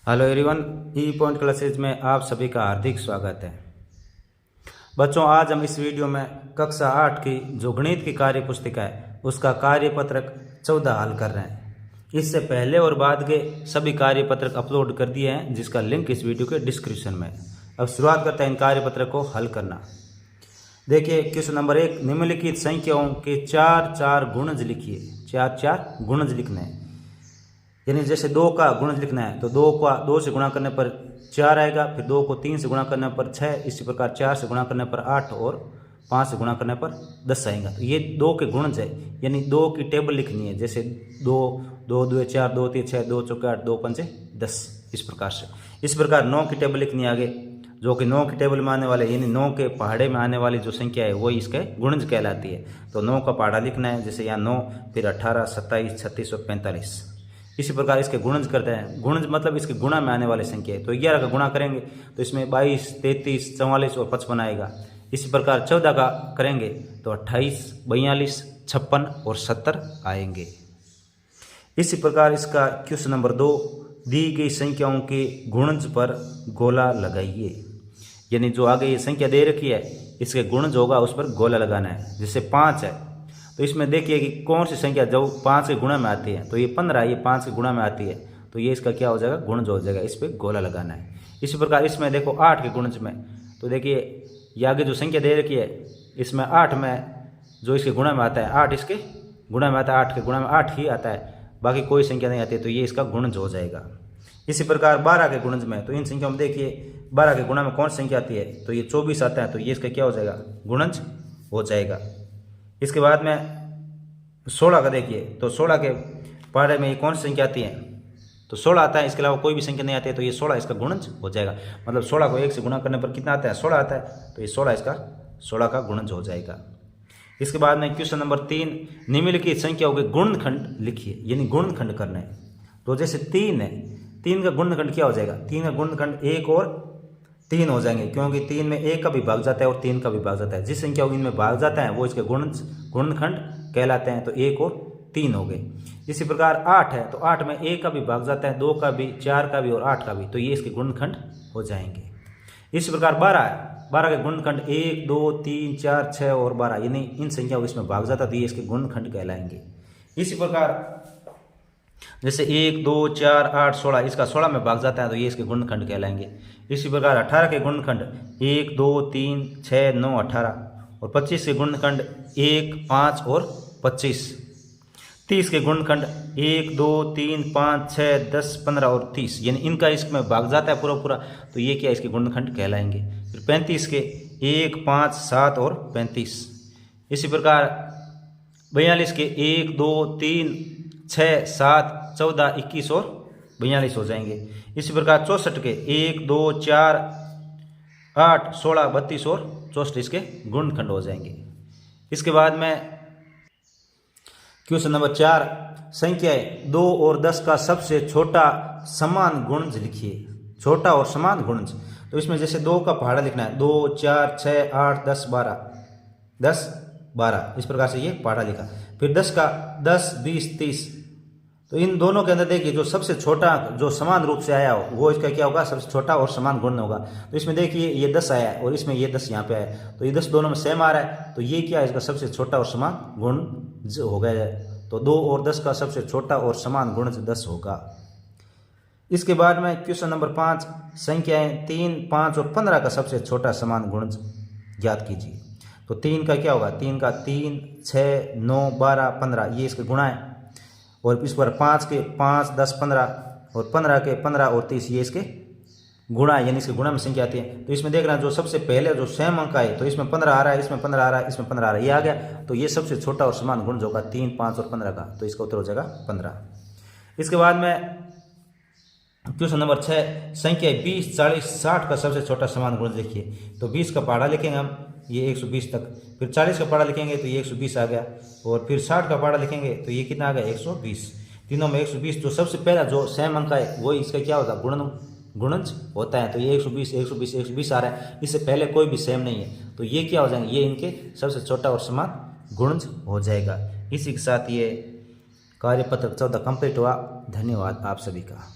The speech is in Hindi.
हेलो एवरीवन, ई पॉइंट क्लासेज में आप सभी का हार्दिक स्वागत है। बच्चों, आज हम इस वीडियो में कक्षा 8 की जो गणित की कार्य पुस्तिका है उसका कार्यपत्रक 14 हल कर रहे हैं। इससे पहले और बाद के सभी कार्यपत्रक अपलोड कर दिए हैं, जिसका लिंक इस वीडियो के डिस्क्रिप्शन में है। अब शुरुआत करते हैं इन कार्यपत्रक को हल करना। देखिए, क्वेश्चन नंबर 1, निम्नलिखित संख्याओं के 4 गुणज लिखिए। 4 गुणज लिखने हैं, यानी जैसे 2 का गुणज लिखना है तो 2 का 2 से गुणा करने पर 4 आएगा, फिर 2 को 3 से गुणा करने पर 6, इसी प्रकार 4 से गुणा करने पर 8 और 5 से गुणा करने पर 10 आएगा। तो ये 2 के गुणज है, यानी 2 की टेबल लिखनी है। जैसे 2 2 2 4 2 3 6 2 4 8 2 5 10, इस प्रकार से। इस प्रकार 9 की टेबल लिखनी है आगे, जो कि 9 की टेबल में आने वाले, यानी 9 के पहाड़े में आने वाली जो संख्या है वही इसके गुणज कहलाती है। तो 9 का पहाड़ा लिखना है, जैसे यहाँ 9, फिर 18 27 36 और 45। इसी प्रकार इसके गुणज करते हैं। गुणज मतलब इसके गुणा में आने वाली संख्या है। तो 11 का गुणा करेंगे तो इसमें 22 33 44 और 55 आएगा। इसी प्रकार 14 का करेंगे तो 28 42 56 और 70 आएंगे। इसी प्रकार इसका क्वेश्चन नंबर 2, दी गई संख्याओं के गुणज पर गोला लगाइए। यानी जो आगे ये संख्या दे रखी है इसके गुणज होगा उस पर गोला लगाना है। जैसे 5 है तो इसमें देखिए कि कौन सी संख्या जो 5 के गुणा में आती है, तो ये 15, ये 5 के गुणा में आती है, तो ये इसका क्या हो जाएगा, गुणज हो जाएगा। इस पर गोला लगाना है। इसी प्रकार इसमें देखो 8 के गुणज में, तो देखिए ये आगे जो संख्या दे रखी है इसमें 8 में जो इसके गुणा में आता है, 8 इसके गुणा में आता है, 8 के गुणा में 8 ही आता है, बाकी कोई संख्या नहीं आती है, तो ये इसका गुणज हो जाएगा। इसी प्रकार 12 के गुणज में, तो इन संख्याओं में देखिए 12 के गुणा में कौन सी संख्या आती है, तो ये 24 आता है, तो ये इसका क्या हो जाएगा, गुणज हो जाएगा। इसके बाद में 16 का देखिए, तो 16 के पहाड़े में ये कौन सी संख्या आती है, तो 16 आता है, इसके अलावा कोई भी संख्या नहीं आती है, तो ये 16 इसका गुणज हो जाएगा। मतलब 16 को 1 से गुणा करने पर कितना आता है, 16 आता है, तो ये 16 इसका 16 का गुणज हो जाएगा। इसके बाद में क्वेश्चन नंबर 3, निम्नलिखित संख्याओं के गुणनखंड लिखिए। यानी गुणनखंड करना है। तो जैसे 3 है, 3 का गुणनखंड क्या हो जाएगा, 3 का गुणनखंड 1 और 3 हो जाएंगे, क्योंकि 3 में 1 का भी भाग जाता है और 3 का भी भाग जाता है। जिस संख्या इनमें भाग जाता है वो इसके गुणनखंड कहलाते हैं। तो 1 और 3 हो गए। इसी प्रकार 8 है, तो 8 में 1 का भी भाग जाता है, 2 का भी, 4 का भी और 8 का भी, तो ये इसके गुणनखंड हो जाएंगे। इसी प्रकार 12 है, 12 के गुणनखंड 1 2 3 4 6 और 12, यानी इन संख्याओं इसमें भाग जाता है, तो ये इसके गुणनखंड कहलाएंगे। इसी प्रकार जैसे 1 2 4 8 16, इसका 16 में भाग जाता है, तो ये इसके गुणनखंड कहलाएंगे। इसी प्रकार 18 के गुणनखंड 1 2 3 6 9 18 और 25 के गुणनखंड 1 5 और 25। 30 के गुणनखंड 1 2 3 5 6 10 15 और 30, यानी इनका इसमें भाग जाता है पूरा, तो ये क्या इसके गुणनखंड कहलाएंगे। फिर 35 के 1 5 7 और 35। इसी प्रकार 42 के 1 2 3 6 7 14 21 और 42 हो जाएंगे। इसी प्रकार 64 के 1 2 4 8 16 32 और 64 इसके गुणनखंड हो जाएंगे। इसके बाद में क्वेश्चन नंबर 4, संख्याएं 2 और 10 का सबसे छोटा समान गुणज लिखिए। छोटा और समान गुणज, तो इसमें जैसे 2 का पहाड़ा लिखना है, 2 4 6 8 10 12 10 12, इस प्रकार से ये पहाड़ा लिखा। फिर 10 का 10 20 30, तो इन दोनों के अंदर देखिए जो सबसे छोटा जो समान रूप से आया हो वो इसका क्या होगा, सबसे छोटा और समान गुण होगा। तो इसमें देखिए ये 10 आया है और इसमें ये 10 यहाँ पे आया है, तो ये 10 दोनों में सेम आ रहा है, तो ये क्या है, इसका सबसे छोटा और समान गुण हो गया है। तो 2 और 10 का सबसे छोटा और समान गुण 10 होगा। इसके बाद में क्वेश्चन नंबर 5, संख्याएं 3 5 और 15 का सबसे छोटा समान गुण ज्ञात कीजिए। तो 3 का क्या होगा, 3 का 3 6 9 12 15, ये इसके गुणा है। और इस पर 5 के 5 10 15 और 15 के 15 और 30, ये इसके गुणा, यानी इसके गुणा में संख्या आती है। तो इसमें देख रहे हैं जो सबसे पहले जो सेम अंक है, तो इसमें 15 आ रहा है, इसमें 15 आ रहा है, इसमें 15 आ रहा है, ये आ गया, तो ये सबसे छोटा और समान गुण होगा 3 5 और 15 का, तो इसका उत्तर हो जाएगा 15। इसके बाद में क्वेश्चन नंबर 6, संख्या 20 40 60 का सबसे छोटा समान गुण लिखिए। तो 20 का पहाड़ा लिखेंगे हम, ये 120 तक, फिर 40 का पहाड़ा लिखेंगे तो ये 120 आ गया, और फिर 60 का पहाड़ा लिखेंगे तो ये कितना आ गया, 120। तीनों में 120, जो सबसे पहला जो सेम अंक है वही इसका क्या होता है, गुणज होता है। तो ये 120 120 120 आ रहा है, इससे पहले कोई भी सेम नहीं है, तो ये क्या हो जाएंगे, ये इनके सबसे छोटा और समान गुणज हो जाएगा। इसी के साथ ये कार्यपत्र 14 कंप्लीट हुआ। धन्यवाद आप सभी का।